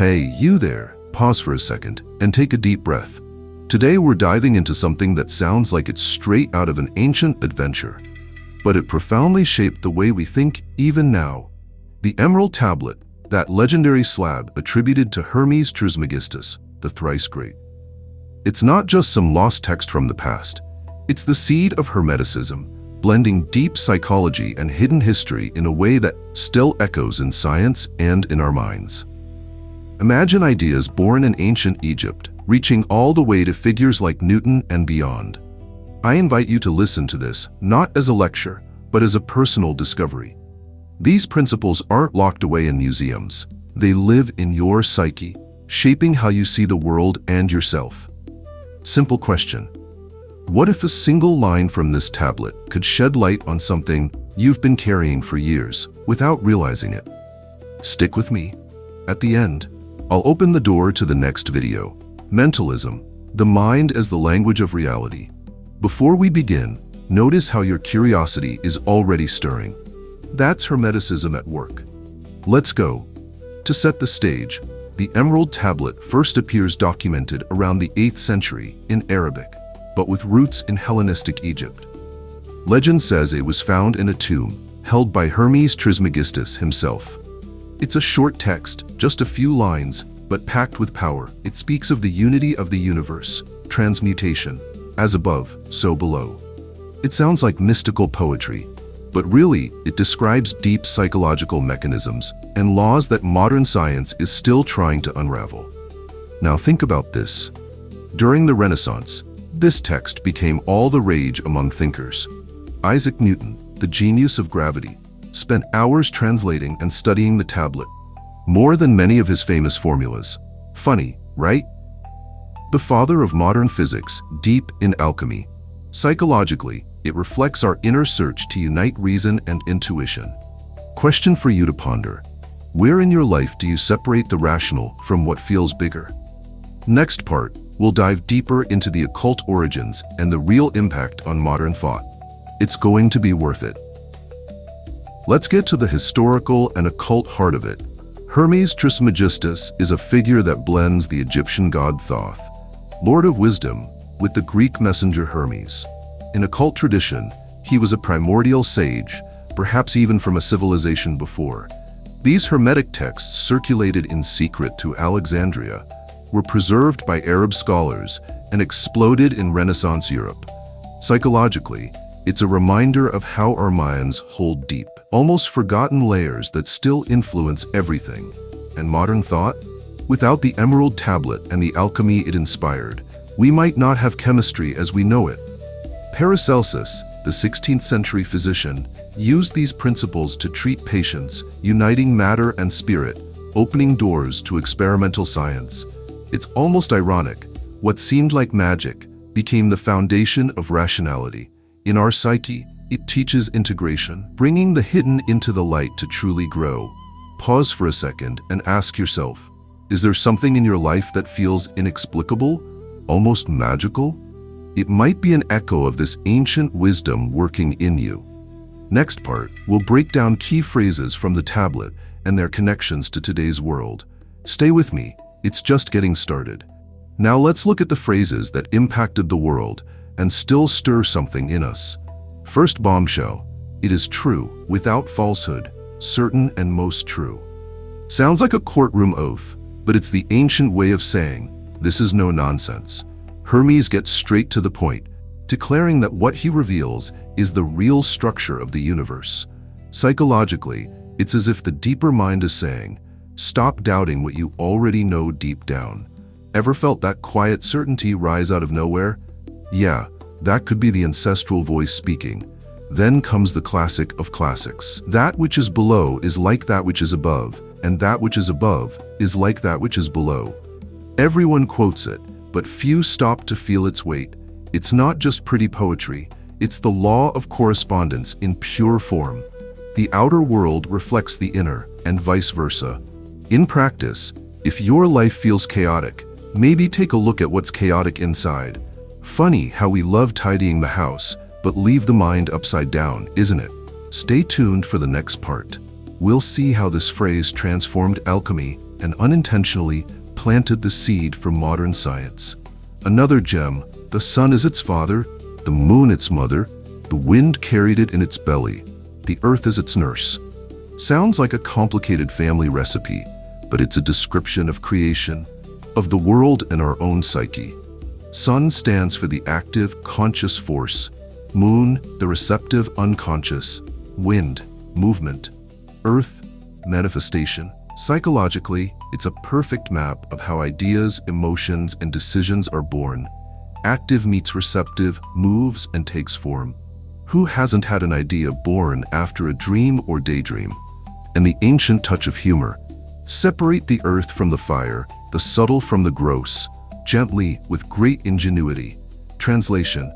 Hey, you there, pause for a second and take a deep breath. Today we're diving into something that sounds like it's straight out of an ancient adventure, but it profoundly shaped the way we think even now. The Emerald Tablet, that legendary slab attributed to Hermes Trismegistus, the thrice great. It's not just some lost text from the past. It's the seed of Hermeticism, blending deep psychology and hidden history in a way that still echoes in science and in our minds. Imagine ideas born in ancient Egypt, reaching all the way to figures like Newton and beyond. I invite you to listen to this, not as a lecture, but as a personal discovery. These principles aren't locked away in museums. They live in your psyche, shaping how you see the world and yourself. Simple question. What if a single line from this tablet could shed light on something you've been carrying for years without realizing it? Stick with me. At the end, I'll open the door to the next video, Mentalism, the Mind as the Language of Reality. Before we begin, notice how your curiosity is already stirring. That's Hermeticism at work. Let's go. To set the stage, the Emerald Tablet first appears documented around the 8th century in Arabic, but with roots in Hellenistic Egypt. Legend says it was found in a tomb held by Hermes Trismegistus himself. It's a short text, just a few lines, but packed with power. It speaks of the unity of the universe, transmutation, as above, so below. It sounds like mystical poetry, but really, it describes deep psychological mechanisms and laws that modern science is still trying to unravel. Now think about this. During the Renaissance, this text became all the rage among thinkers. Isaac Newton, the genius of gravity, spent hours translating and studying the tablet, more than many of his famous formulas. Funny, right? The father of modern physics, deep in alchemy. Psychologically, it reflects our inner search to unite reason and intuition. Question for you to ponder. Where in your life do you separate the rational from what feels bigger? Next part, we'll dive deeper into the occult origins and the real impact on modern thought. It's going to be worth it. Let's get to the historical and occult heart of it. Hermes Trismegistus is a figure that blends the Egyptian god Thoth, Lord of Wisdom, with the Greek messenger Hermes. In occult tradition, he was a primordial sage, perhaps even from a civilization before. These Hermetic texts, circulated in secret to Alexandria, were preserved by Arab scholars and exploded in Renaissance Europe. Psychologically, it's a reminder of how our minds hold deep, almost forgotten layers that still influence everything. And modern thought? Without the Emerald Tablet and the alchemy it inspired, we might not have chemistry as we know it. Paracelsus, the 16th century physician, used these principles to treat patients, uniting matter and spirit, opening doors to experimental science. It's almost ironic. What seemed like magic became the foundation of rationality. In our psyche, it teaches integration, bringing the hidden into the light to truly grow. Pause for a second and ask yourself, is there something in your life that feels inexplicable, almost magical? It might be an echo of this ancient wisdom working in you. Next part, we'll break down key phrases from the tablet and their connections to today's world. Stay with me, it's just getting started. Now let's look at the phrases that impacted the world and still stir something in us. First bombshell, it is true, without falsehood, certain and most true. Sounds like a courtroom oath, but it's the ancient way of saying, this is no nonsense. Hermes gets straight to the point, declaring that what he reveals is the real structure of the universe. Psychologically, it's as if the deeper mind is saying, stop doubting what you already know deep down. Ever felt that quiet certainty rise out of nowhere? Yeah, that could be the ancestral voice speaking. Then comes the classic of classics. That which is below is like that which is above, and that which is above is like that which is below. Everyone quotes it, but few stop to feel its weight. It's not just pretty poetry, it's the law of correspondence in pure form. The outer world reflects the inner, and vice versa. In practice, if your life feels chaotic, maybe take a look at what's chaotic inside. Funny how we love tidying the house, but leave the mind upside down, isn't it? Stay tuned for the next part. We'll see how this phrase transformed alchemy and unintentionally planted the seed for modern science. Another gem: the sun is its father, the moon its mother, the wind carried it in its belly, the earth is its nurse. Sounds like a complicated family recipe, but it's a description of creation, of the world and our own psyche. Sun stands for the active, conscious force, moon, the receptive, unconscious, wind, movement, earth, manifestation. Psychologically, it's a perfect map of how ideas, emotions, and decisions are born. Active meets receptive, moves and takes form. Who hasn't had an idea born after a dream or daydream? And the ancient touch of humor. Separate the earth from the fire, the subtle from the gross, gently with great ingenuity. Translation: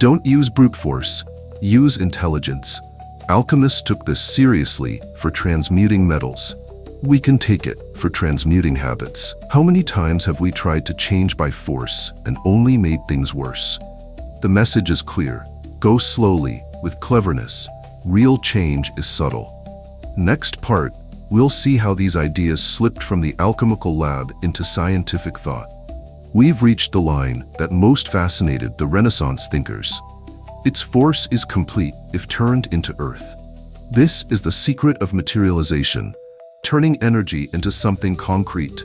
don't use brute force, use intelligence. Alchemists took this seriously for transmuting metals. We can take it for transmuting habits. How many times have we tried to change by force and only made things worse? The message is clear. Go slowly, with cleverness. Real change is subtle. Next part, we'll see how these ideas slipped from the alchemical lab into scientific thought. We've reached the line that most fascinated the Renaissance thinkers. Its force is complete if turned into earth. This is the secret of materialization, turning energy into something concrete.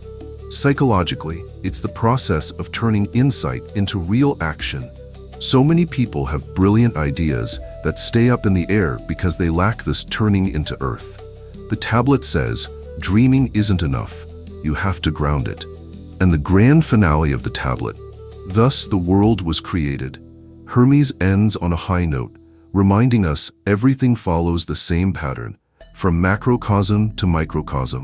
Psychologically, it's the process of turning insight into real action. So many people have brilliant ideas that stay up in the air because they lack this turning into earth. The tablet says, dreaming isn't enough, you have to ground it. And the grand finale of the tablet: thus the world was created. Hermes ends on a high note, reminding us everything follows the same pattern, from macrocosm to microcosm.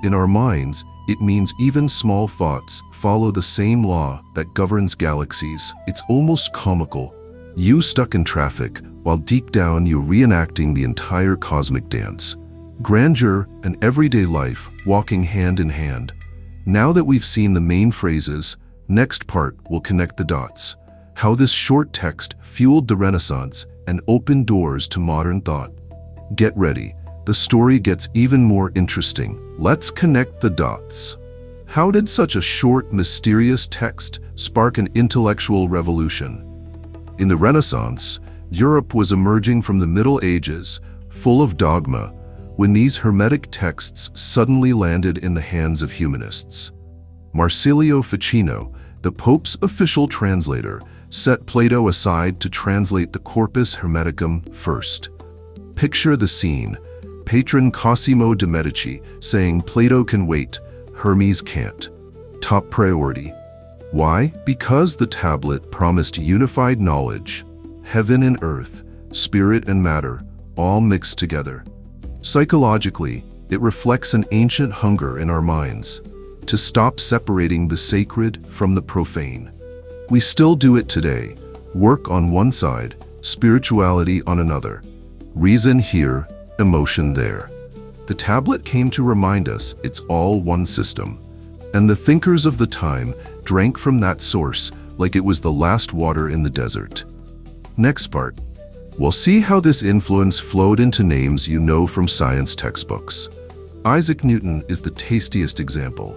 In our minds, it means even small thoughts follow the same law that governs galaxies. It's almost comical. You stuck in traffic, while deep down you're reenacting the entire cosmic dance. Grandeur and everyday life walking hand in hand. Now that we've seen the main phrases, next part will connect the dots. How this short text fueled the Renaissance and opened doors to modern thought. Get ready. The story gets even more interesting. Let's connect the dots. How did such a short, mysterious text spark an intellectual revolution? In the Renaissance, Europe was emerging from the Middle Ages, full of dogma, when these hermetic texts suddenly landed in the hands of humanists. Marsilio Ficino, the Pope's official translator, set Plato aside to translate the Corpus Hermeticum first. Picture the scene: patron Cosimo de' Medici saying Plato can wait, Hermes can't. Top priority. Why? Because the tablet promised unified knowledge, heaven and earth, spirit and matter, all mixed together. Psychologically, it reflects an ancient hunger in our minds, to stop separating the sacred from the profane. We still do it today: work on one side, spirituality on another, reason here, emotion there. The tablet came to remind us it's all one system, and the thinkers of the time drank from that source like it was the last water in the desert. Next part, we'll see how this influence flowed into names you know from science textbooks. Isaac Newton is the tastiest example.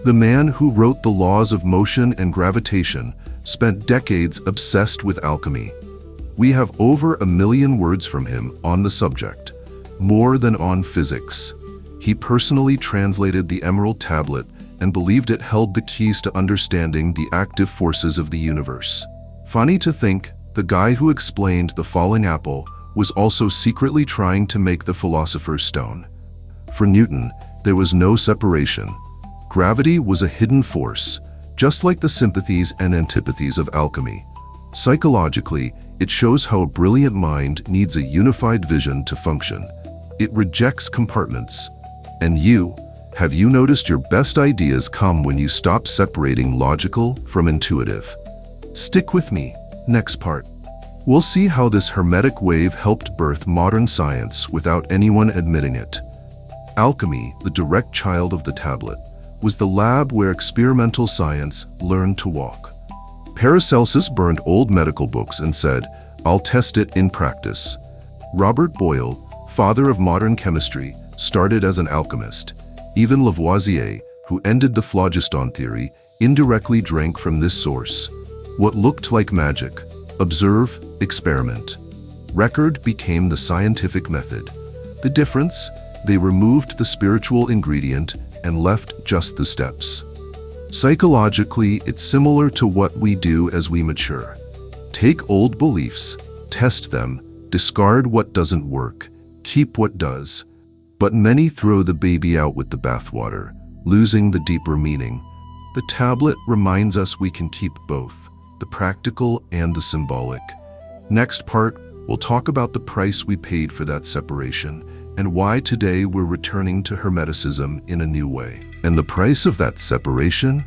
The man who wrote the laws of motion and gravitation spent decades obsessed with alchemy. We have over 1 million words from him on the subject, more than on physics. He personally translated the Emerald Tablet and believed it held the keys to understanding the active forces of the universe. Funny to think, the guy who explained the falling apple was also secretly trying to make the Philosopher's Stone. For Newton, there was no separation. Gravity was a hidden force, just like the sympathies and antipathies of alchemy. Psychologically, it shows how a brilliant mind needs a unified vision to function. It rejects compartments. And have you noticed your best ideas come when you stop separating logical from intuitive? Stick with me. Next part, we'll see how this hermetic wave helped birth modern science without anyone admitting it. Alchemy, the direct child of the tablet, was the lab where experimental science learned to walk. Paracelsus burned old medical books and said, "I'll test it in practice." Robert Boyle, father of modern chemistry, started as an alchemist. Even Lavoisier, who ended the phlogiston theory, indirectly drank from this source. What looked like magic, observe, experiment. Record became the scientific method. The difference? They removed the spiritual ingredient and left just the steps. Psychologically, it's similar to what we do as we mature. Take old beliefs, test them, discard what doesn't work, keep what does. But many throw the baby out with the bathwater, losing the deeper meaning. The tablet reminds us we can keep both, the practical and the symbolic. Next part, we'll talk about the price we paid for that separation and why today we're returning to Hermeticism in a new way. And the price of that separation?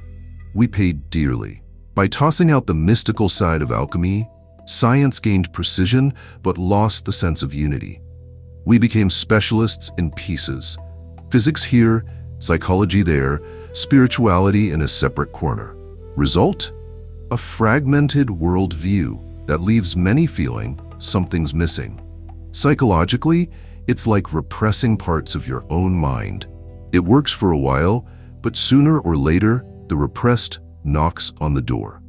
We paid dearly. By tossing out the mystical side of alchemy, science gained precision but lost the sense of unity. We became specialists in pieces. Physics here, psychology there, spirituality in a separate corner. Result? A fragmented worldview that leaves many feeling something's missing. Psychologically, it's like repressing parts of your own mind. It works for a while, but sooner or later, the repressed knocks on the door.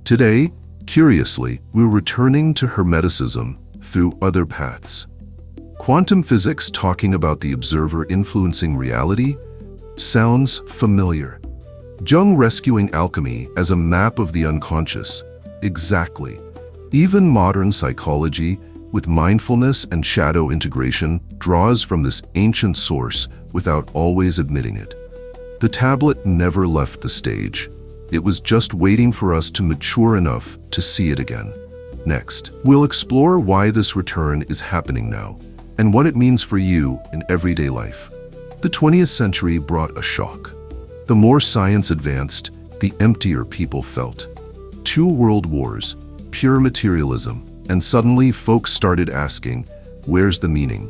Today, curiously, we're returning to Hermeticism through other paths. Quantum physics talking about the observer influencing reality sounds familiar. Jung rescuing alchemy as a map of the unconscious. Exactly. Even modern psychology, with mindfulness and shadow integration, draws from this ancient source without always admitting it. The tablet never left the stage. It was just waiting for us to mature enough to see it again. Next, we'll explore why this return is happening now and what it means for you in everyday life. The 20th century brought a shock. The more science advanced, the emptier people felt. 2 world wars, pure materialism, and suddenly folks started asking, where's the meaning?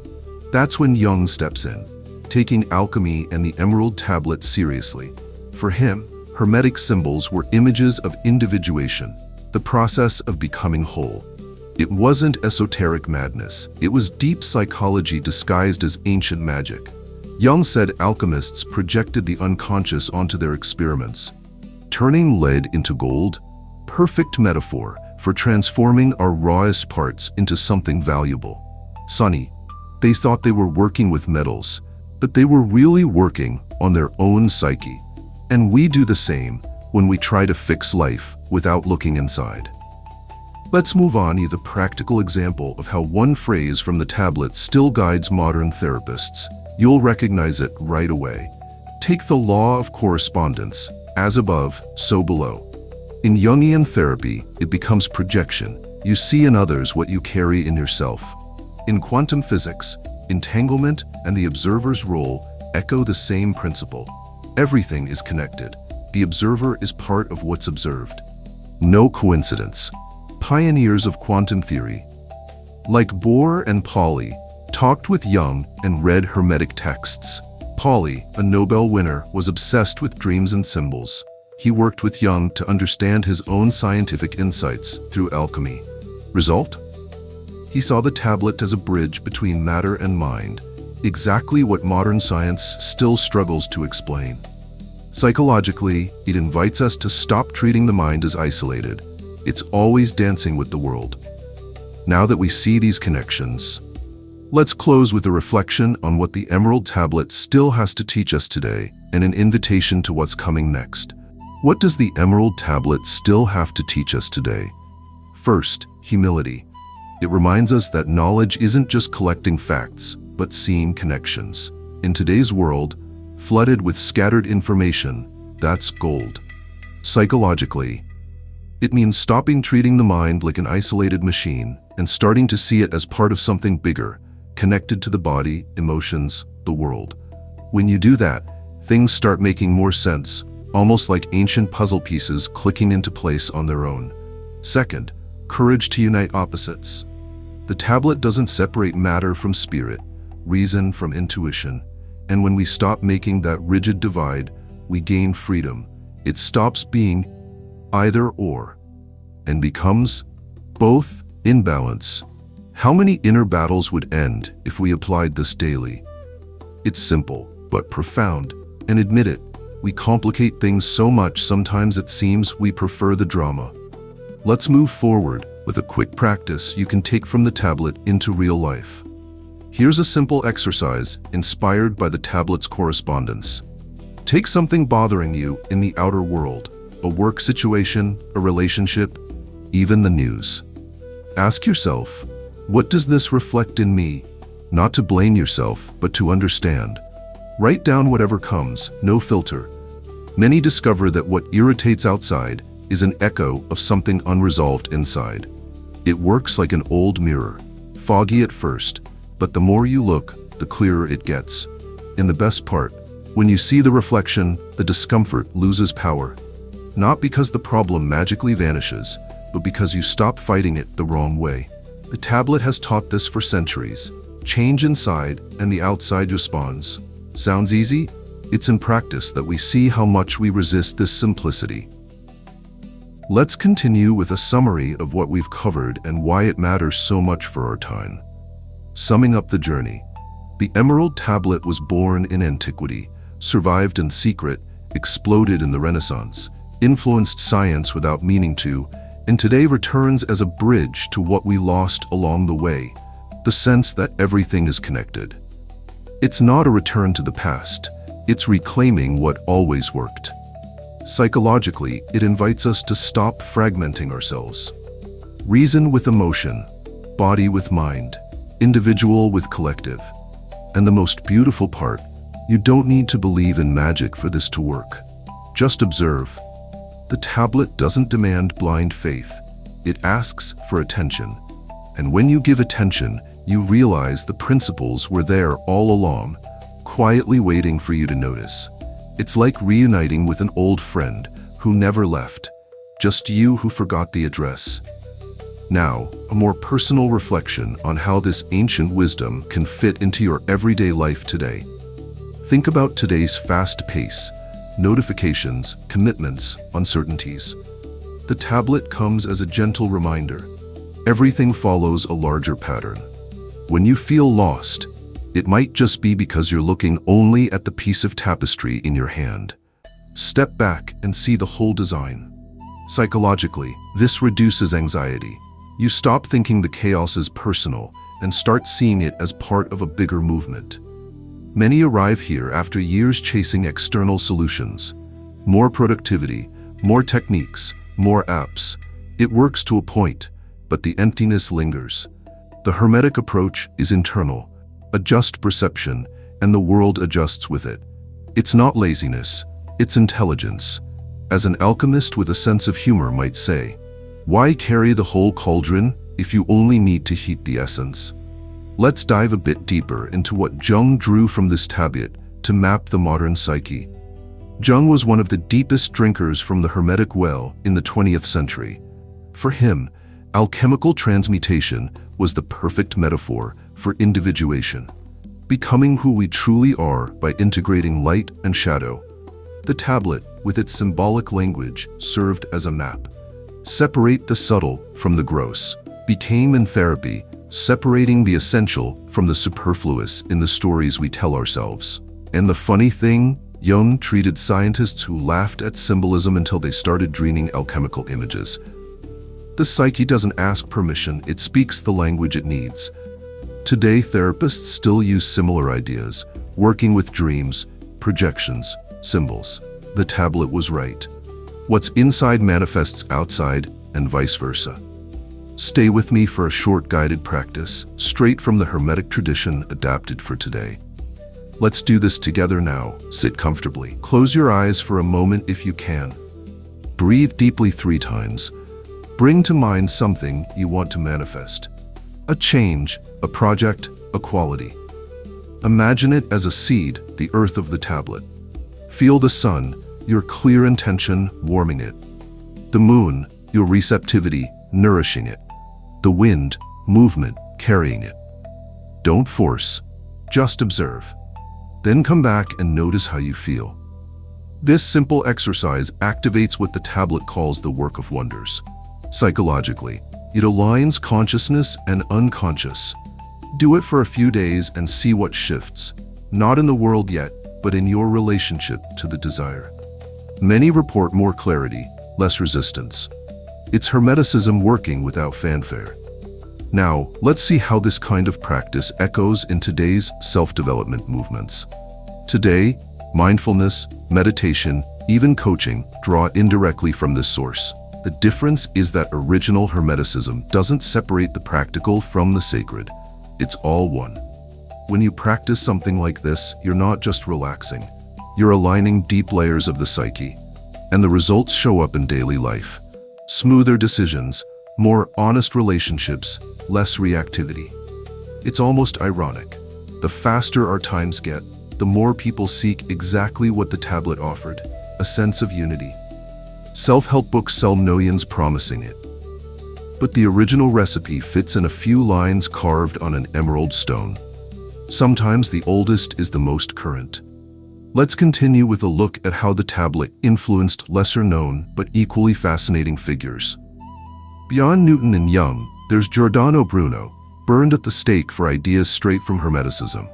That's when Jung steps in, taking alchemy and the emerald tablet seriously. For him, Hermetic symbols were images of individuation, the process of becoming whole. It wasn't esoteric madness, it was deep psychology disguised as ancient magic. Jung said alchemists projected the unconscious onto their experiments, turning lead into gold, perfect metaphor for transforming our rawest parts into something valuable. Sunny, they thought they were working with metals, but they were really working on their own psyche. And we do the same when we try to fix life without looking inside. Let's move on to the practical example of how one phrase from the tablet still guides modern therapists. You'll recognize it right away. Take the law of correspondence, as above, so below. In Jungian therapy, it becomes projection. You see in others what you carry in yourself. In quantum physics, entanglement and the observer's role echo the same principle. Everything is connected. The observer is part of what's observed. No coincidence. Pioneers of quantum theory, like Bohr and Pauli, talked with Jung and read Hermetic texts. Pauli, a Nobel winner, was obsessed with dreams and symbols. He worked with Jung to understand his own scientific insights through alchemy. Result? He saw the tablet as a bridge between matter and mind, exactly what modern science still struggles to explain. Psychologically, it invites us to stop treating the mind as isolated. It's always dancing with the world. Now that we see these connections, let's close with a reflection on what the Emerald Tablet still has to teach us today and an invitation to what's coming next. What does the Emerald Tablet still have to teach us today? First, humility. It reminds us that knowledge isn't just collecting facts, but seeing connections. In today's world, flooded with scattered information, that's gold. Psychologically, it means stopping treating the mind like an isolated machine and starting to see it as part of something bigger, connected to the body, emotions, the world. When you do that, things start making more sense, almost like ancient puzzle pieces clicking into place on their own. Second, courage to unite opposites. The tablet doesn't separate matter from spirit, reason from intuition, and when we stop making that rigid divide, we gain freedom. It stops being either or and becomes both in balance. How many inner battles would end if we applied this daily? It's simple but profound. And admit it, we complicate things so much sometimes it seems we prefer the drama. Let's move forward with a quick practice you can take from the tablet into real life. Here's a simple exercise inspired by the tablet's correspondence. Take something bothering you in the outer world, a work situation, a relationship, even the news. Ask yourself, what does this reflect in me? Not to blame yourself, but to understand. Write down whatever comes, no filter. Many discover that what irritates outside is an echo of something unresolved inside. It works like an old mirror, foggy at first, but the more you look, the clearer it gets. And the best part, when you see the reflection, the discomfort loses power. Not because the problem magically vanishes, but because you stop fighting it the wrong way. The tablet has taught this for centuries. Change inside and the outside responds. Sounds easy? It's in practice that we see how much we resist this simplicity. Let's continue with a summary of what we've covered and why it matters so much for our time. Summing up the journey, the Emerald Tablet was born in antiquity, survived in secret, exploded in the Renaissance, influenced science without meaning to, and today returns as a bridge to what we lost along the way, the sense that everything is connected. It's not a return to the past, it's reclaiming what always worked. Psychologically, it invites us to stop fragmenting ourselves. Reason with emotion, body with mind, individual with collective. And the most beautiful part, you don't need to believe in magic for this to work. Just observe. The tablet doesn't demand blind faith. It asks for attention. And when you give attention, you realize the principles were there all along, quietly waiting for you to notice. It's like reuniting with an old friend who never left, just you who forgot the address. Now, a more personal reflection on how this ancient wisdom can fit into your everyday life today. Think about today's fast pace, notifications, commitments, uncertainties. The tablet comes as a gentle reminder. Everything follows a larger pattern. When you feel lost, it might just be because you're looking only at the piece of tapestry in your hand. Step back and see the whole design. Psychologically, this reduces anxiety. You stop thinking the chaos is personal and start seeing it as part of a bigger movement. Many arrive here after years chasing external solutions. More productivity, more techniques, more apps. It works to a point, but the emptiness lingers. The Hermetic approach is internal. Adjust perception, and the world adjusts with it. It's not laziness, it's intelligence. As an alchemist with a sense of humor might say, why carry the whole cauldron if you only need to heat the essence? Let's dive a bit deeper into what Jung drew from this tablet to map the modern psyche. Jung was one of the deepest drinkers from the Hermetic well in the 20th century. For him, alchemical transmutation was the perfect metaphor for individuation, becoming who we truly are by integrating light and shadow. The tablet, with its symbolic language, served as a map. Separate the subtle from the gross, became in therapy, separating the essential from the superfluous in the stories we tell ourselves. And the funny thing, Jung treated scientists who laughed at symbolism until they started dreaming alchemical images. The psyche doesn't ask permission, it speaks the language it needs. Today, therapists still use similar ideas, working with dreams, projections, symbols. The tablet was right. What's inside manifests outside, and vice versa. Stay with me for a short guided practice, straight from the Hermetic tradition adapted for today. Let's do this together now. Sit comfortably. Close your eyes for a moment if you can. Breathe deeply 3 times. Bring to mind something you want to manifest. A change, a project, a quality. Imagine it as a seed, the earth of the tablet. Feel the sun, your clear intention, warming it. The moon, your receptivity, nourishing it. The wind, movement, carrying it. Don't force, just observe. Then come back and notice how you feel. This simple exercise activates what the tablet calls the work of wonders. Psychologically, it aligns consciousness and unconscious. Do it for a few days and see what shifts. Not in the world yet, but in your relationship to the desire. Many report more clarity, less resistance. It's Hermeticism working without fanfare. Now, let's see how this kind of practice echoes in today's self-development movements. Today, mindfulness, meditation, even coaching draw indirectly from this source. The difference is that original Hermeticism doesn't separate the practical from the sacred. It's all one. When you practice something like this, you're not just relaxing. You're aligning deep layers of the psyche. And the results show up in daily life. Smoother decisions, more honest relationships, less reactivity. It's almost ironic. The faster our times get, the more people seek exactly what the tablet offered, a sense of unity. Self-help books sell millions promising it. But the original recipe fits in a few lines carved on an emerald stone. Sometimes the oldest is the most current. Let's continue with a look at how the tablet influenced lesser-known but equally fascinating figures. Beyond Newton and Jung, there's Giordano Bruno, burned at the stake for ideas straight from Hermeticism.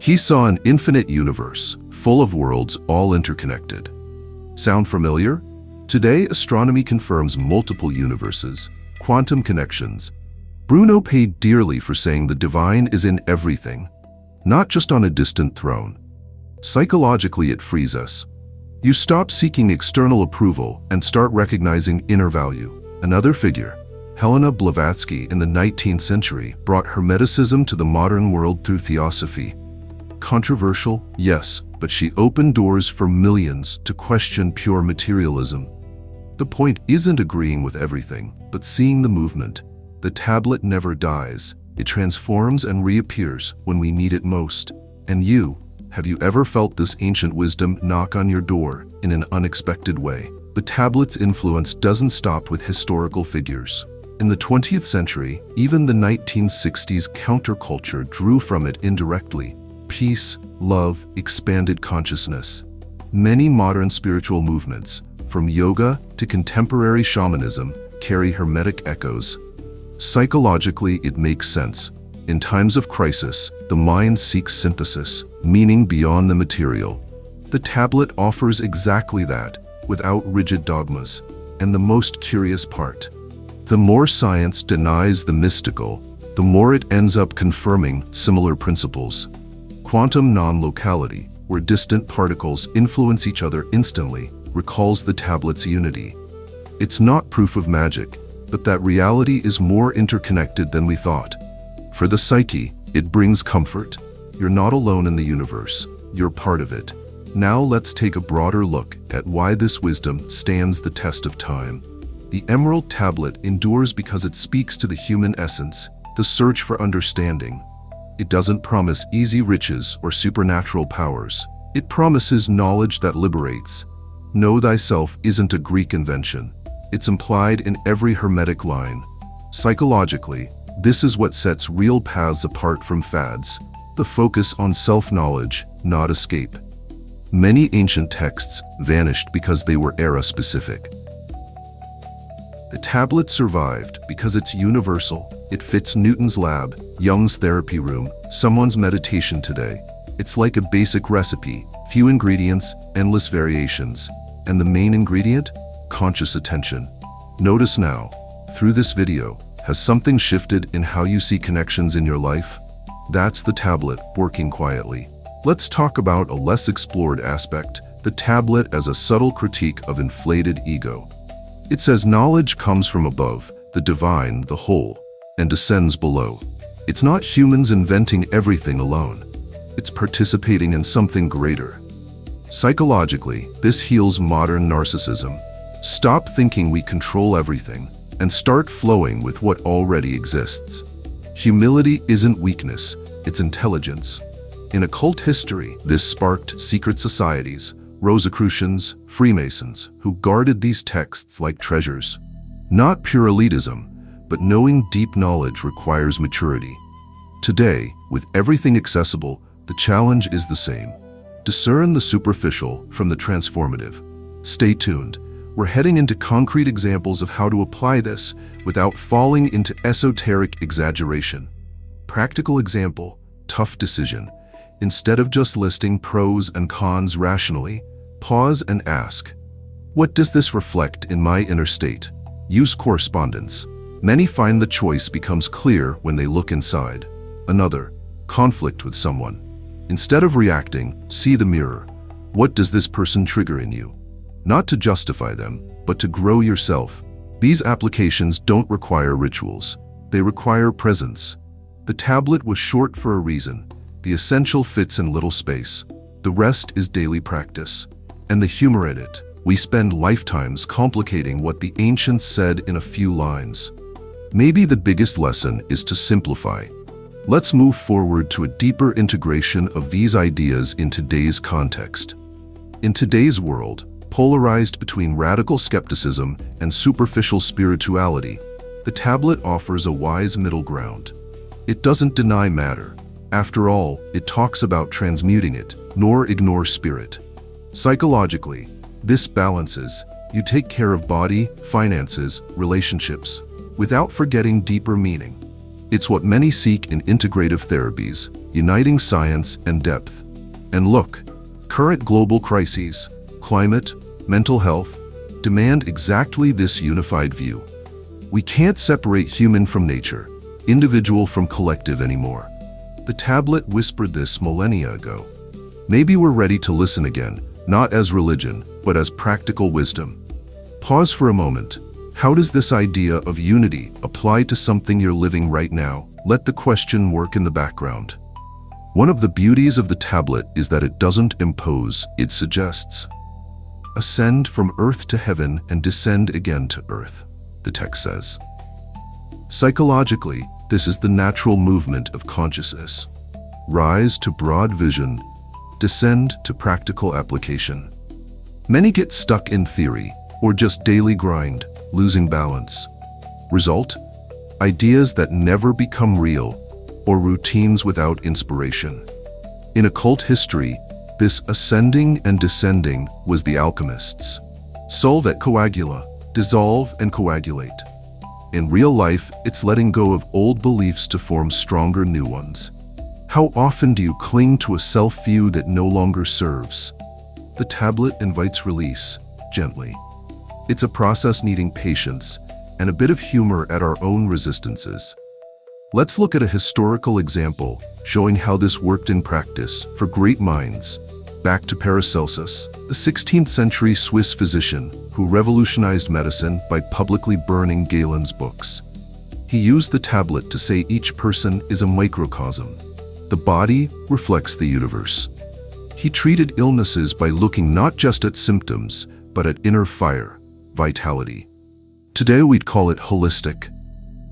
He saw an infinite universe, full of worlds all interconnected. Sound familiar? Today, astronomy confirms multiple universes, quantum connections. Bruno paid dearly for saying the divine is in everything, not just on a distant throne. Psychologically, it frees us. You stop seeking external approval and start recognizing inner value. Another figure, Helena Blavatsky in the 19th century, brought Hermeticism to the modern world through theosophy. Controversial, yes, but she opened doors for millions to question pure materialism. The point isn't agreeing with everything, but seeing the movement. The tablet never dies. It transforms and reappears when we need it most. And have you ever felt this ancient wisdom knock on your door in an unexpected way? The tablet's influence doesn't stop with historical figures. In the 20th century, even the 1960s counterculture drew from it indirectly. Peace, love, expanded consciousness. Many modern spiritual movements, from yoga to contemporary shamanism, carry Hermetic echoes. Psychologically, it makes sense. In times of crisis, the mind seeks synthesis, meaning beyond the material. The tablet offers exactly that, without rigid dogmas. And the most curious part, the more science denies the mystical, the more it ends up confirming similar principles. Quantum non-locality, where distant particles influence each other instantly, recalls the tablet's unity. It's not proof of magic, but that reality is more interconnected than we thought. For the psyche, it brings comfort. You're not alone in the universe. You're part of it. Now let's take a broader look at why this wisdom stands the test of time. The Emerald Tablet endures because it speaks to the human essence, the search for understanding. It doesn't promise easy riches or supernatural powers. It promises knowledge that liberates. Know thyself isn't a Greek invention. It's implied in every Hermetic line. Psychologically, this is what sets real paths apart from fads. The focus on self-knowledge, not escape. Many ancient texts vanished because they were era-specific. The tablet survived because it's universal. It fits Newton's lab, Jung's therapy room, someone's meditation today. It's like a basic recipe, few ingredients, endless variations. And the main ingredient? Conscious attention. Notice now, through this video, has something shifted in how you see connections in your life? That's the tablet working quietly. Let's talk about a less explored aspect, the tablet as a subtle critique of inflated ego. It says knowledge comes from above, the divine, the whole, and descends below. It's not humans inventing everything alone. It's participating in something greater. Psychologically, this heals modern narcissism. Stop thinking we control everything and start flowing with what already exists. Humility isn't weakness, it's intelligence. In occult history, this sparked secret societies, Rosicrucians, Freemasons, who guarded these texts like treasures. Not pure elitism, but knowing deep knowledge requires maturity. Today, with everything accessible, the challenge is the same. Discern the superficial from the transformative. Stay tuned. We're heading into concrete examples of how to apply this without falling into esoteric exaggeration. Practical example, tough decision. Instead of just listing pros and cons rationally, pause and ask, what does this reflect in my inner state? Use correspondence. Many find the choice becomes clear when they look inside. Another, conflict with someone. Instead of reacting, see the mirror. What does this person trigger in you? Not to justify them, but to grow yourself. These applications don't require rituals. They require presence. The tablet was short for a reason. The essential fits in little space. The rest is daily practice. And the humor in it. We spend lifetimes complicating what the ancients said in a few lines. Maybe the biggest lesson is to simplify. Let's move forward to a deeper integration of these ideas in today's context. In today's world, polarized between radical skepticism and superficial spirituality, the tablet offers a wise middle ground. It doesn't deny matter. After all, it talks about transmuting it, nor ignore spirit. Psychologically, this balances. You take care of body, finances, relationships, without forgetting deeper meaning. It's what many seek in integrative therapies, uniting science and depth. And look, current global crises, climate, mental health, demand exactly this unified view. We can't separate human from nature, individual from collective anymore. The tablet whispered this millennia ago. Maybe we're ready to listen again, not as religion, but as practical wisdom. Pause for a moment. How does this idea of unity apply to something you're living right now? Let the question work in the background. One of the beauties of the tablet is that it doesn't impose, it suggests. Ascend from earth to heaven and descend again to earth, the text says. Psychologically, this is the natural movement of consciousness. Rise to broad vision, descend to practical application. Many get stuck in theory, or just daily grind, losing balance. Result? Ideas that never become real, or routines without inspiration. In occult history, this ascending and descending was the alchemists. Solve et coagula, dissolve and coagulate. In real life, it's letting go of old beliefs to form stronger new ones. How often do you cling to a self-view that no longer serves? The tablet invites release, gently. It's a process needing patience and a bit of humor at our own resistances. Let's look at a historical example showing how this worked in practice for great minds. Back to Paracelsus, the 16th century Swiss physician who revolutionized medicine by publicly burning Galen's books. He used the tablet to say each person is a microcosm. The body reflects the universe. He treated illnesses by looking not just at symptoms, but at inner fire, vitality. Today we'd call it holistic.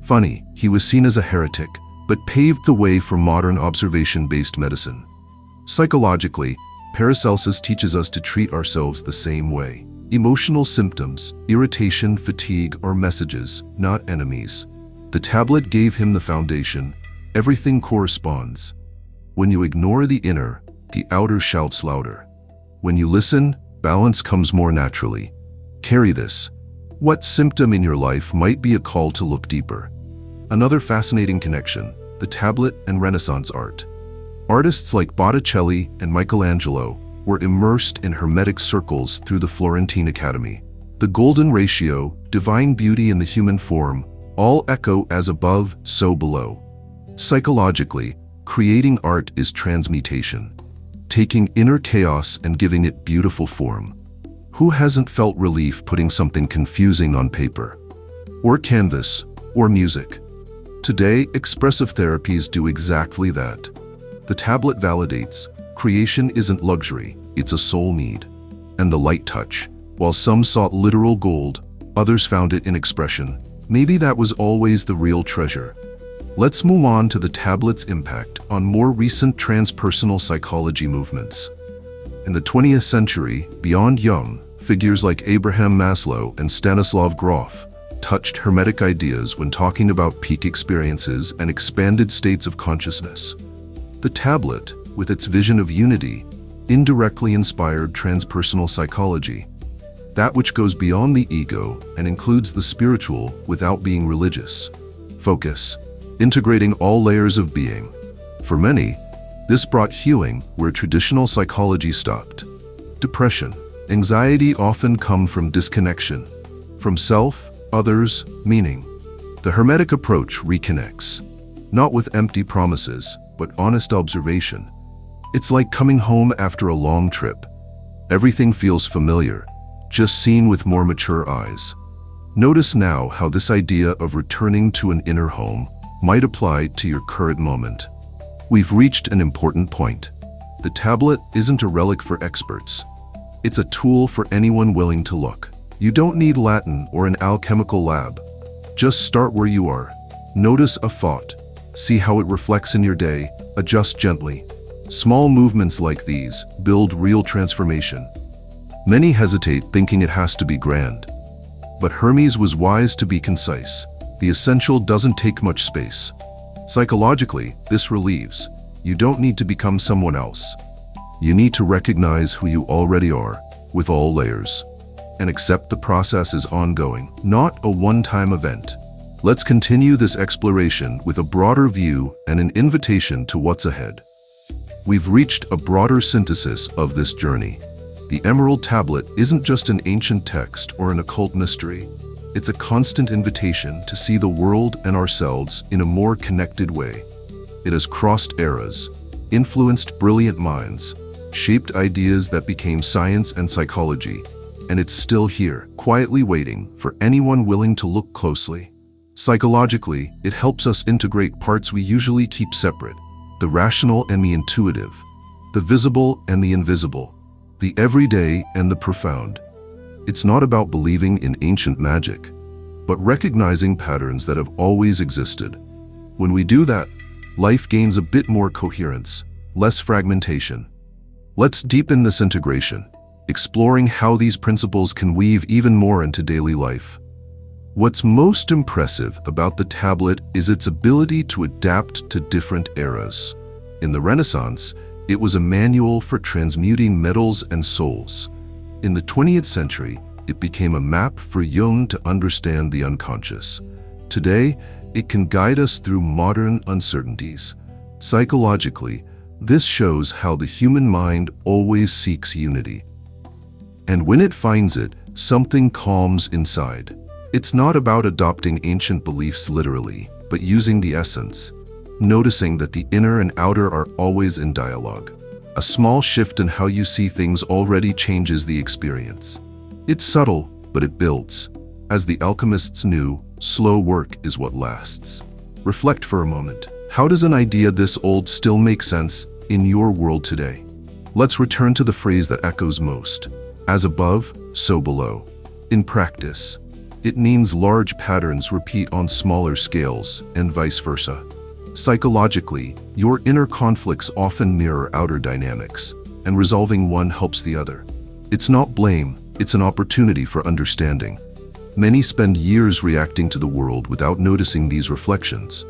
Funny, he was seen as a heretic, but paved the way for modern observation-based medicine. Psychologically, Paracelsus teaches us to treat ourselves the same way. Emotional symptoms, irritation, fatigue are messages, not enemies. The tablet gave him the foundation. Everything corresponds. When you ignore the inner, the outer shouts louder. When you listen, balance comes more naturally. Carry this. What symptom in your life might be a call to look deeper? Another fascinating connection, the tablet and Renaissance art. Artists like Botticelli and Michelangelo were immersed in Hermetic circles through the Florentine Academy. The golden ratio, divine beauty in the human form, all echo as above, so below. Psychologically, creating art is transmutation, taking inner chaos and giving it beautiful form. Who hasn't felt relief putting something confusing on paper? Or canvas, or music? Today, expressive therapies do exactly that. The tablet validates, creation isn't luxury, it's a soul need. And the light touch, while some sought literal gold, others found it in expression. Maybe that was always the real treasure. Let's move on to the tablet's impact on more recent transpersonal psychology movements. In the 20th century, beyond Jung, figures like Abraham Maslow and Stanislav Grof touched Hermetic ideas when talking about peak experiences and expanded states of consciousness. The tablet, with its vision of unity, indirectly inspired transpersonal psychology, that which goes beyond the ego and includes the spiritual without being religious. Focus, integrating all layers of being. For many, This brought healing where traditional psychology stopped. Depression, anxiety often come from disconnection, from self, others, meaning. The Hermetic approach reconnects, not with empty promises, but honest observation. It's like coming home after a long trip. Everything feels familiar, just seen with more mature eyes. Notice now how this idea of returning to an inner home might apply to your current moment. We've reached an important point. The tablet isn't a relic for experts. It's a tool for anyone willing to look. You don't need Latin or an alchemical lab. Just start where you are. Notice a thought. See how it reflects in your day. Adjust gently. Small movements like these build real transformation. Many hesitate thinking it has to be grand. But Hermes was wise to be concise. The essential doesn't take much space. Psychologically, this relieves. You don't need to become someone else. You need to recognize who you already are, with all layers, and accept the process is ongoing, not a one-time event. Let's continue this exploration with a broader view and an invitation to what's ahead. We've reached a broader synthesis of this journey. The Emerald Tablet isn't just an ancient text or an occult mystery. It's a constant invitation to see the world and ourselves in a more connected way. It has crossed eras, influenced brilliant minds, shaped ideas that became science and psychology, and it's still here, quietly waiting for anyone willing to look closely. Psychologically, it helps us integrate parts we usually keep separate: the rational and the intuitive, the visible and the invisible, the everyday and the profound. It's not about believing in ancient magic, but recognizing patterns that have always existed. When we do that, life gains a bit more coherence, less fragmentation. Let's deepen this integration, exploring how these principles can weave even more into daily life. What's most impressive about the tablet is its ability to adapt to different eras. In the Renaissance, it was a manual for transmuting metals and souls. In the 20th century, it became a map for Jung to understand the unconscious. Today, it can guide us through modern uncertainties. Psychologically, this shows how the human mind always seeks unity. And when it finds it, something calms inside. It's not about adopting ancient beliefs literally, but using the essence, noticing that the inner and outer are always in dialogue. A small shift in how you see things already changes the experience. It's subtle, but it builds. As the alchemists knew, slow work is what lasts. Reflect for a moment. How does an idea this old still make sense in your world today? Let's return to the phrase that echoes most: as above, so below. In practice, it means large patterns repeat on smaller scales, and vice versa. Psychologically, your inner conflicts often mirror outer dynamics, and resolving one helps the other. It's not blame, it's an opportunity for understanding. Many spend years reacting to the world without noticing these reflections.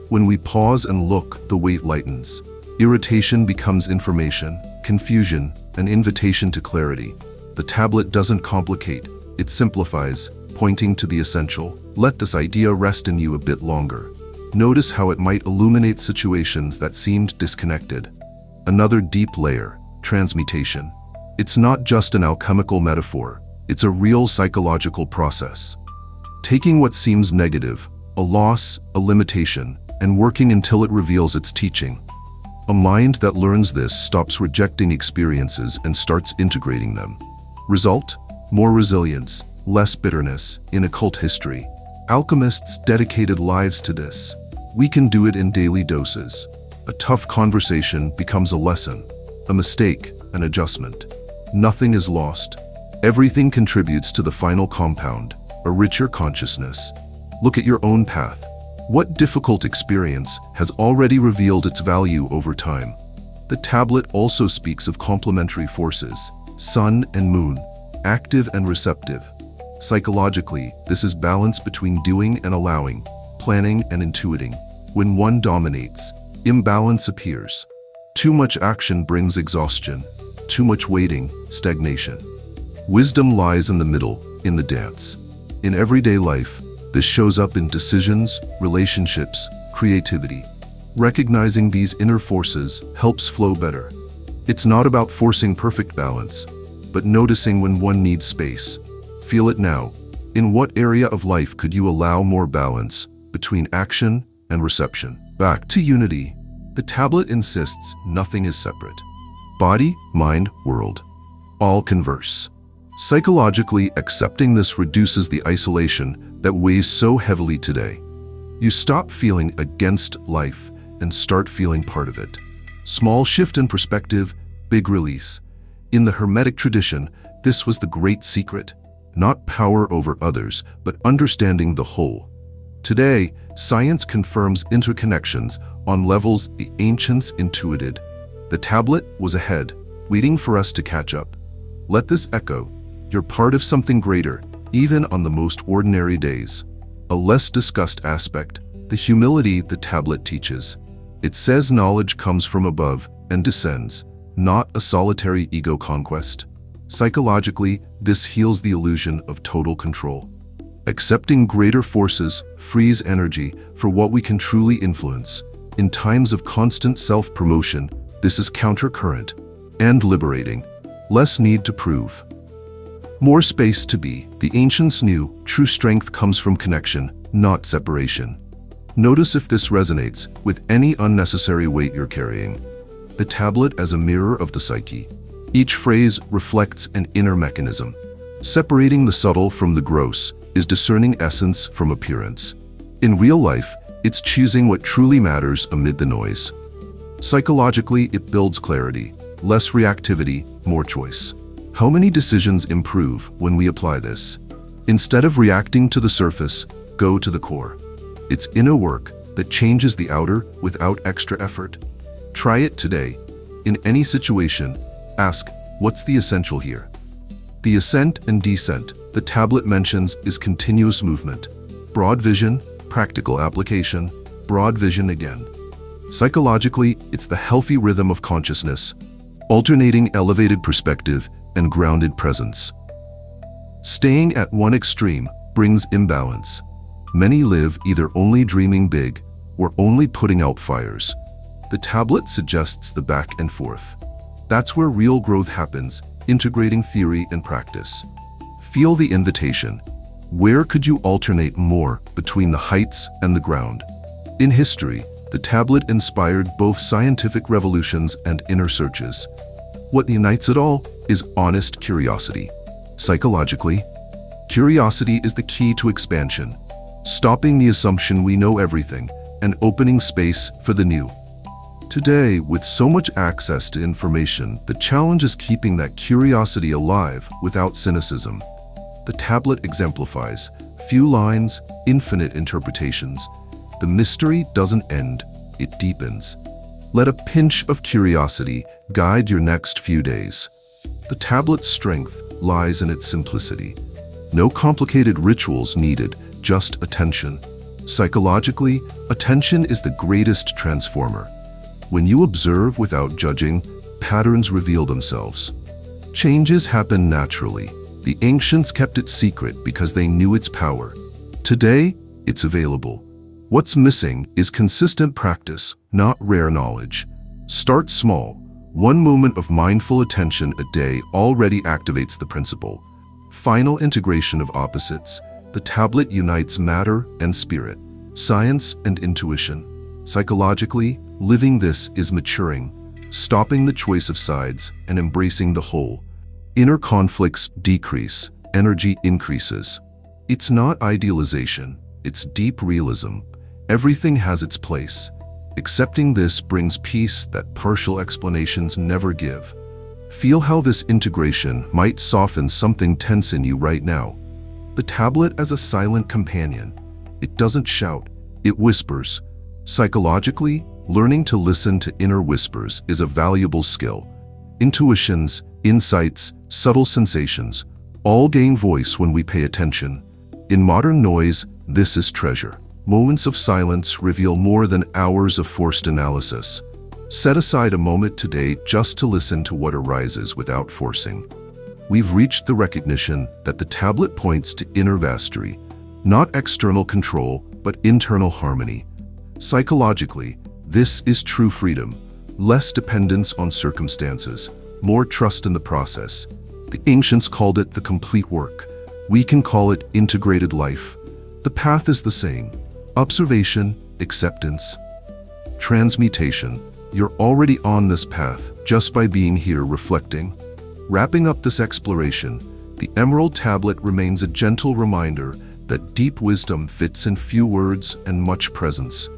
When we pause and look, the weight lightens. Irritation becomes information, confusion, an invitation to clarity. The tablet doesn't complicate, it simplifies, pointing to the essential. Let this idea rest in you a bit longer. Notice how it might illuminate situations that seemed disconnected. Another deep layer: transmutation. It's not just an alchemical metaphor, it's a real psychological process. Taking what seems negative, a loss, a limitation, and working until it reveals its teaching. A mind that learns this stops rejecting experiences and starts integrating them. Result: more resilience, less bitterness. In occult history, alchemists dedicated lives to this. We can do it in daily doses. A tough conversation becomes a lesson, a mistake, an adjustment. Nothing is lost. Everything contributes to the final compound, a richer consciousness. Look at your own path. What difficult experience has already revealed its value over time? The tablet also speaks of complementary forces: sun and moon, active and receptive. Psychologically, this is balance between doing and allowing, planning and intuiting. When one dominates, imbalance appears. Too much action brings exhaustion. Too much waiting, stagnation. Wisdom lies in the middle, in the dance. In everyday life, this shows up in decisions, relationships, creativity. Recognizing these inner forces helps flow better. It's not about forcing perfect balance, but noticing when one needs space. Feel it now. In what area of life could you allow more balance between action and reception? Back to unity. The tablet insists nothing is separate. Body, mind, world, all converse. Psychologically, accepting this reduces the isolation that weighs so heavily today. You stop feeling against life and start feeling part of it. Small shift in perspective, big release. In the Hermetic tradition, this was the great secret. Not power over others, but understanding the whole. Today, science confirms interconnections on levels the ancients intuited. The tablet was ahead, waiting for us to catch up. Let this echo. You're part of something greater, even on the most ordinary days. A less discussed aspect, the humility the tablet teaches. It says knowledge comes from above and descends, not a solitary ego conquest. Psychologically, this heals the illusion of total control. Accepting greater forces frees energy for what we can truly influence. In times of constant self-promotion, this is countercurrent and liberating. Less need to prove. More space to be. The ancients knew true strength comes from connection, not separation. Notice if this resonates with any unnecessary weight you're carrying. The tablet as a mirror of the psyche. Each phrase reflects an inner mechanism. Separating the subtle from the gross is discerning essence from appearance. In real life, it's choosing what truly matters amid the noise. Psychologically, it builds clarity, less reactivity, more choice. How many decisions improve when we apply this? Instead of reacting to the surface, go to the core. It's inner work that changes the outer without extra effort. Try it today. In any situation, ask, what's the essential here? The ascent and descent the tablet mentions is continuous movement. Broad vision, practical application, broad vision again. Psychologically, it's the healthy rhythm of consciousness, alternating elevated perspective and grounded presence. Staying at one extreme brings imbalance. Many live either only dreaming big or only putting out fires. The tablet suggests the back and forth. That's where real growth happens, integrating theory and practice. Feel the invitation. Where could you alternate more between the heights and the ground? In history, the tablet inspired both scientific revolutions and inner searches. What unites it all is honest curiosity. Psychologically, curiosity is the key to expansion, stopping the assumption we know everything and opening space for the new. Today, with so much access to information, the challenge is keeping that curiosity alive without cynicism. The tablet exemplifies few lines, infinite interpretations. The mystery doesn't end, it deepens. Let a pinch of curiosity guide your next few days. The tablet's strength lies in its simplicity. No complicated rituals needed, just attention. Psychologically, attention is the greatest transformer. When you observe without judging, patterns reveal themselves. Changes happen naturally. The ancients kept it secret because they knew its power. Today, it's available. What's missing is consistent practice, not rare knowledge. Start small. One moment of mindful attention a day already activates the principle. Final integration of opposites. The tablet unites matter and spirit, science and intuition. Psychologically, living this is maturing, stopping the choice of sides and embracing the whole. Inner conflicts decrease, energy increases. It's not idealization, it's deep realism. Everything has its place. Accepting this brings peace that partial explanations never give. Feel how this integration might soften something tense in you right now. The tablet as a silent companion. It doesn't shout, it whispers. Psychologically, learning to listen to inner whispers is a valuable skill. Intuitions, insights, subtle sensations, all gain voice when we pay attention. In modern noise, this is treasure. Moments of silence reveal more than hours of forced analysis. Set aside a moment today just to listen to what arises without forcing. We've reached the recognition that the tablet points to inner mastery, not external control, but internal harmony. Psychologically, This is true freedom. Less dependence on circumstances, more trust in the process. The ancients called it the complete work. We can call it integrated life. The path is the same. Observation, acceptance, transmutation. You're already on this path just by being here reflecting. Wrapping up this exploration, the Emerald Tablet remains a gentle reminder that deep wisdom fits in few words and much presence.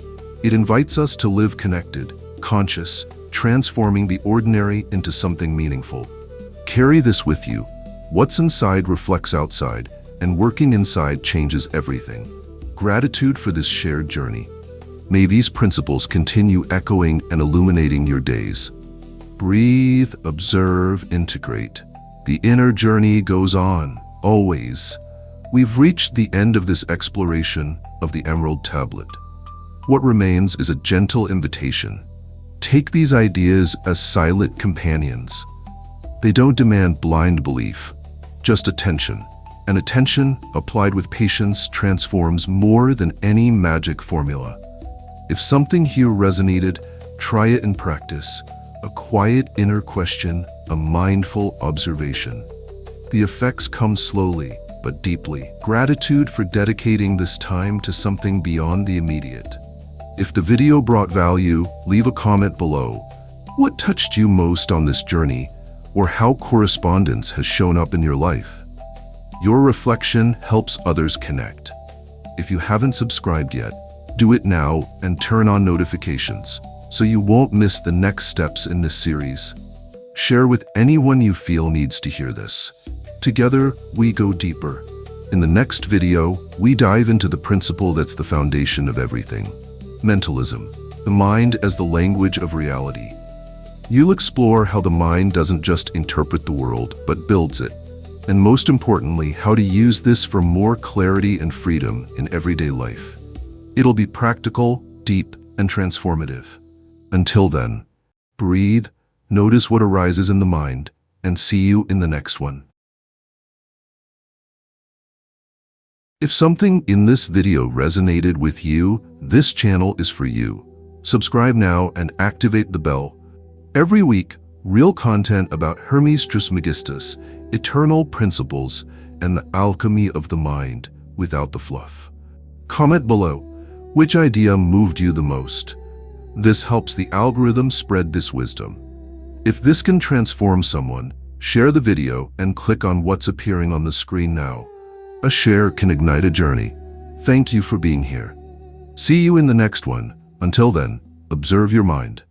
It invites us to live connected, conscious, transforming the ordinary into something meaningful. Carry this with you. What's inside reflects outside, and working inside changes everything. Gratitude for this shared journey. May these principles continue echoing and illuminating your days. Breathe, observe, integrate. The inner journey goes on, always. We've reached the end of this exploration of the Emerald Tablet. What remains is a gentle invitation. Take these ideas as silent companions. They don't demand blind belief, just attention. And attention, applied with patience, transforms more than any magic formula. If something here resonated, try it in practice. A quiet inner question, a mindful observation. The effects come slowly, but deeply. Gratitude for dedicating this time to something beyond the immediate. If the video brought value, leave a comment below. What touched you most on this journey, or how correspondence has shown up in your life? Your reflection helps others connect. If you haven't subscribed yet, do it now and turn on notifications so you won't miss the next steps in this series. Share with anyone you feel needs to hear this. Together, we go deeper. In the next video, we dive into the principle that's the foundation of everything. Mentalism, the mind as the language of reality. You'll explore how the mind doesn't just interpret the world, but builds it. And most importantly, how to use this for more clarity and freedom in everyday life. It'll be practical, deep, and transformative. Until then, breathe, notice what arises in the mind, and see you in the next one. If something in this video resonated with you, this channel is for you. Subscribe now and activate the bell. Every week, real content about Hermes Trismegistus, eternal principles, and the alchemy of the mind without the fluff. Comment below. Which idea moved you the most? This helps the algorithm spread this wisdom. If this can transform someone, share the video and click on what's appearing on the screen now. A share can ignite a journey. Thank you for being here. See you in the next one. Until then, observe your mind.